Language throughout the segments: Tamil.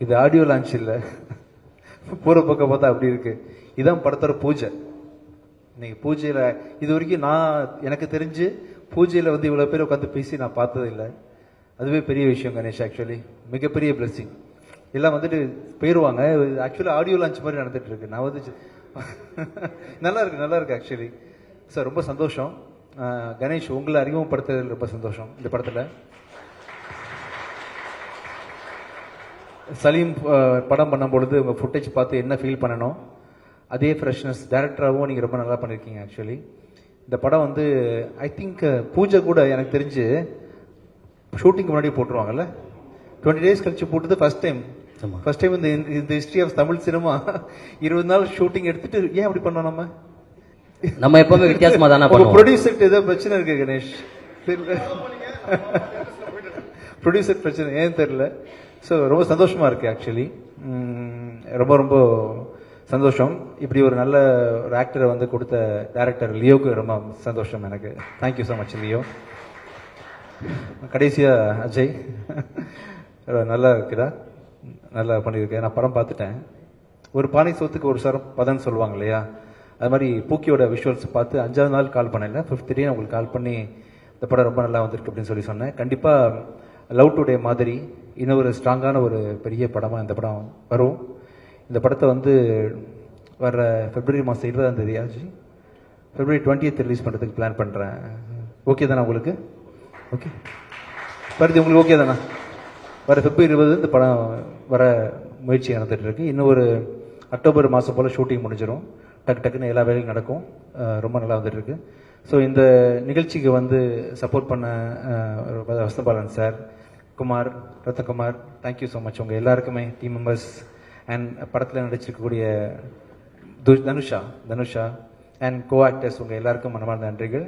இது ஆடியோ லான்ச் இல்லை, பூர பக்கம் பார்த்தா அப்படி இருக்கு. இதான் படத்தோட பூஜை. இன்னைக்கு பூஜையில் இது வரைக்கும் எனக்கு தெரிஞ்சு பூஜையில் வந்து இவ்வளோ பேர் உட்காந்து பேசி நான் பார்த்தது இல்லை. அதுவே பெரிய விஷயம் கணேஷ். ஆக்சுவலி மிகப்பெரிய பிளெஸிங். எல்லாம் வந்துட்டு போயிடுவாங்க. ஆக்சுவலாக ஆடியோ லான்ச் மாதிரி நடந்துட்டு இருக்கு. நான் வந்து நல்லா இருக்கு ஆக்சுவலி. சார் ரொம்ப சந்தோஷம். கணேஷ், உங்களை அறிமுகப்படுத்துறதுல ரொம்ப சந்தோஷம். இந்த படத்தில் சலீம் படம் பண்ணும்பொழுது உங்கள் ஃபுட்டேஜ் பார்த்து என்ன ஃபீல் பண்ணணும், அதே ஃப்ரெஷ்னஸ் டைரக்டராகவும் நீங்கள் ரொம்ப நல்லா பண்ணியிருக்கீங்க. ஆக்சுவலி இந்த படம் வந்து ஐ திங்க் பூஜை கூட எனக்கு தெரிஞ்சு ஷூட்டிங் முன்னாடி போட்டுருவாங்கல்ல, 20 days கழிச்சு போட்டது ஃபர்ஸ்ட் டைம் இந்த ஹிஸ்டரி ஆஃப் தமிழ் சினிமா. 20 நாள் ஷூட்டிங் எடுத்துட்டு ஏன் அப்படி பண்ணோம்? நம்ம எப்பவுமே வித்தியாசமா தானே பண்ணுவோம். ப்ரொடியூசர் ஏதோ பிரச்சனை இருக்கு கணேஷ், ப்ரொடியூசர் பிரச்சனை ஏன் தெரியல. ஸோ ரொம்ப சந்தோஷமா இருக்கு ஆக்சுவலி. ரொம்ப ரொம்ப சந்தோஷம். இப்படி ஒரு நல்ல ஒரு ஆக்டரை வந்து கொடுத்த டைரக்டர் லியோக்கு ரொம்ப சந்தோஷம் எனக்கு. Thank you so much Leo. கடைசியா அஜய், நல்லா இருக்குதா? நல்லா பண்ணியிருக்கேன். நான் படம் பார்த்துட்டேன். ஒரு பானை சோத்துக்கு ஒரு சரம் பதன்னு சொல்லுவாங்க இல்லையா, அது மாதிரி பூக்கியோட விஷுவல்ஸ் பார்த்து 5வது நாள் கால் பண்ணல, 5th day உங்களுக்கு கால் பண்ணி இந்த படம் ரொம்ப நல்லா வந்திருக்கு அப்படின்னு சொல்லி சொன்னேன். கண்டிப்பாக லவ் டுடே மாதிரி இன்னும் ஒரு ஸ்ட்ராங்கான ஒரு பெரிய படமாக இந்த படம் வரும். இந்த படத்தை வந்து வர February மாதம் 20ஆம் தேதி ஆச்சு, February 20th ரிலீஸ் பண்ணுறதுக்கு பிளான் பண்ணுறேன். ஓகே தானே உங்களுக்கு? ஓகே பருதி, உங்களுக்கு ஓகே தானே? வர February 20 இந்த படம் வர முயற்சி நடந்துட்டு இருக்கு. இன்னும் ஒரு அக்டோபர் மாதம் போல் ஷூட்டிங் முடிஞ்சிடும். டக்குன்னு எல்லா வேலையும் நடக்கும். ரொம்ப நல்லா வந்துட்டு இருக்கு. ஸோ இந்த நிகழ்ச்சிக்கு வந்து சப்போர்ட் பண்ண Vasanthabalan sir, Kumar, Rathnakumar, thank you so much. உங்கள் எல்லாருக்குமே டீம் மெம்பர்ஸ் அண்ட் படத்தில் நடிச்சிருக்கக்கூடிய தனுஷா அண்ட் கோ ஆக்டர்ஸ், உங்கள் எல்லாருக்கும் மனமார்ந்த நன்றிகள்.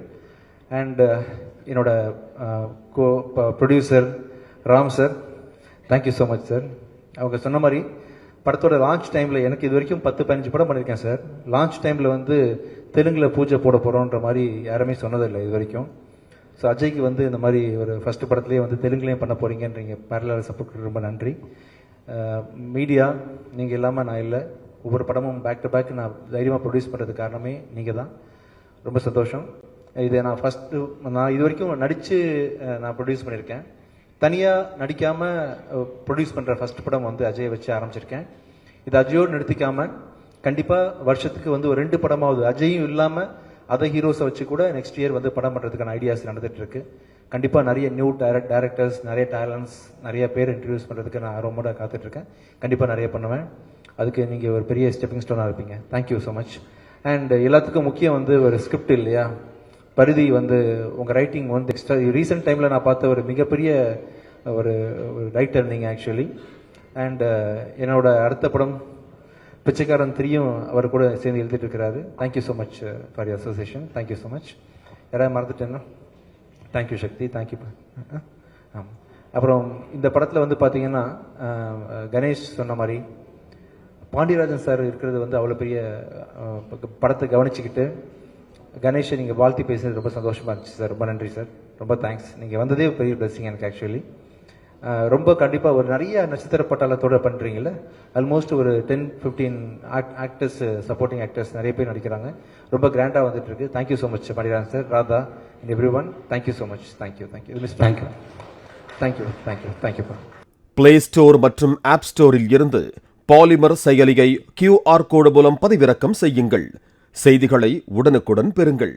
அண்ட் என்னோட கோ producer Ram sir, thank you so much sir. அவங்க சொன்ன மாதிரி படத்தோட லான்ச் டைமில் எனக்கு இது வரைக்கும் 10-15 படம் பண்ணியிருக்கேன் சார். லான்ச் டைமில் வந்து தெலுங்கில் பூஜை போட போகிறோன்ற மாதிரி யாருமே சொன்னதில்லை இது வரைக்கும். ஸோ அஜய்க்கு வந்து இந்த மாதிரி ஒரு ஃபஸ்ட்டு படத்துலேயே வந்து தெலுங்குலேயும் பண்ண போகிறீங்கன்றீங்க. பேரலாக சப்போர்ட் ரொம்ப நன்றி. மீடியா நீங்கள் இல்லாமல் நான் இல்லை. ஒவ்வொரு படமும் பேக் டு பேக் நான் தைரியமாக ப்ரொடியூஸ் பண்ணுறதுக்கு காரணமே நீங்கள் தான். ரொம்ப சந்தோஷம். இதை நான் இது வரைக்கும் நடித்து நான் ப்ரொடியூஸ் பண்ணியிருக்கேன். தனியாக நடிக்காமல் ப்ரொடியூஸ் பண்ணுற ஃபஸ்ட் படம் வந்து அஜயை வச்சு ஆரம்பிச்சிருக்கேன். இது அஜயோடு நிறுத்திக்காமல் கண்டிப்பாக வருஷத்துக்கு வந்து ஒரு 2 படமாவது அஜயும் இல்லாமல் அதை ஹீரோஸை வச்சு கூட நெக்ஸ்ட் இயர் வந்து படம் பண்ணுறதுக்கான ஐடியாஸ் நடந்துட்டு இருக்கு. கண்டிப்பாக நிறைய நியூ டைரக்டர்ஸ், நிறைய டேலண்ட்ஸ், நிறைய பேர் இன்ட்ரடியூஸ் பண்ணுறதுக்கு நான் ரொம்ப காத்துட்ருக்கேன். கண்டிப்பாக நிறைய பண்ணுவேன். அதுக்கு நீங்கள் ஒரு பெரிய ஸ்டெப்பிங் ஸ்டோனாக இருப்பீங்க. Thank you so much. அண்ட் எல்லாத்துக்கும் முக்கியம் வந்து ஒரு ஸ்கிரிப்ட் இல்லையா, பரிதி வந்து உங்கள் ரைட்டிங் வந்து எக்ஸ்ட்ரா ரீசெண்ட் டைமில் நான் பார்த்த ஒரு மிகப்பெரிய ஒரு ரைட்டர் நீங்கள் ஆக்சுவலி. அண்ட் என்னோட அடுத்த படம் பிச்சைக்காரன் 3யும் அவர் கூட சேர்ந்து எழுதிட்டு இருக்கிறாரு. Thank you so much for your association. Thank you so much. யாராவது மறந்துட்டேன்னா தேங்க்யூ சக்தி, தேங்க்யூ. அப்புறம் இந்த படத்தில் வந்து பார்த்தீங்கன்னா கணேஷ் சொன்ன மாதிரி பாண்டியராஜன் சார் இருக்கிறது வந்து அவ்வளோ பெரிய படத்தை கவனிச்சுக்கிட்டு கணேஷை நீங்கள் வாழ்த்தி பேசுறது ரொம்ப சந்தோஷமாக இருந்துச்சு சார். ரொம்ப நன்றி சார், ரொம்ப தேங்க்ஸ். நீங்கள் வந்ததே பெரிய பிளஸிங் எனக்கு ஆக்சுவலி. ரொம்ப கண்டிப்பாக ஒரு நிறைய நட்சத்திர பட்டாளத்தோடு பண்ணுறீங்களே, ஆல்மோஸ்ட் ஒரு 10-15 ஆக்டர்ஸ், சப்போர்ட்டிங் ஆக்டர்ஸ் நிறைய பேர் நடிக்கிறாங்க. ரொம்ப கிராண்டாக வந்துட்டு இருக்கு. Thank you so much Pandiarajan sir, Radha and every one. Thank you so much. Thank you. Play store மற்றும் ஆப் ஸ்டோரில் இருந்து பாலிமர் செயலியை QR கோடு மூலம் பதிவிறக்கம் செய்யுங்கள். செய்திகளை உடனுக்குடன் பெறுங்கள்.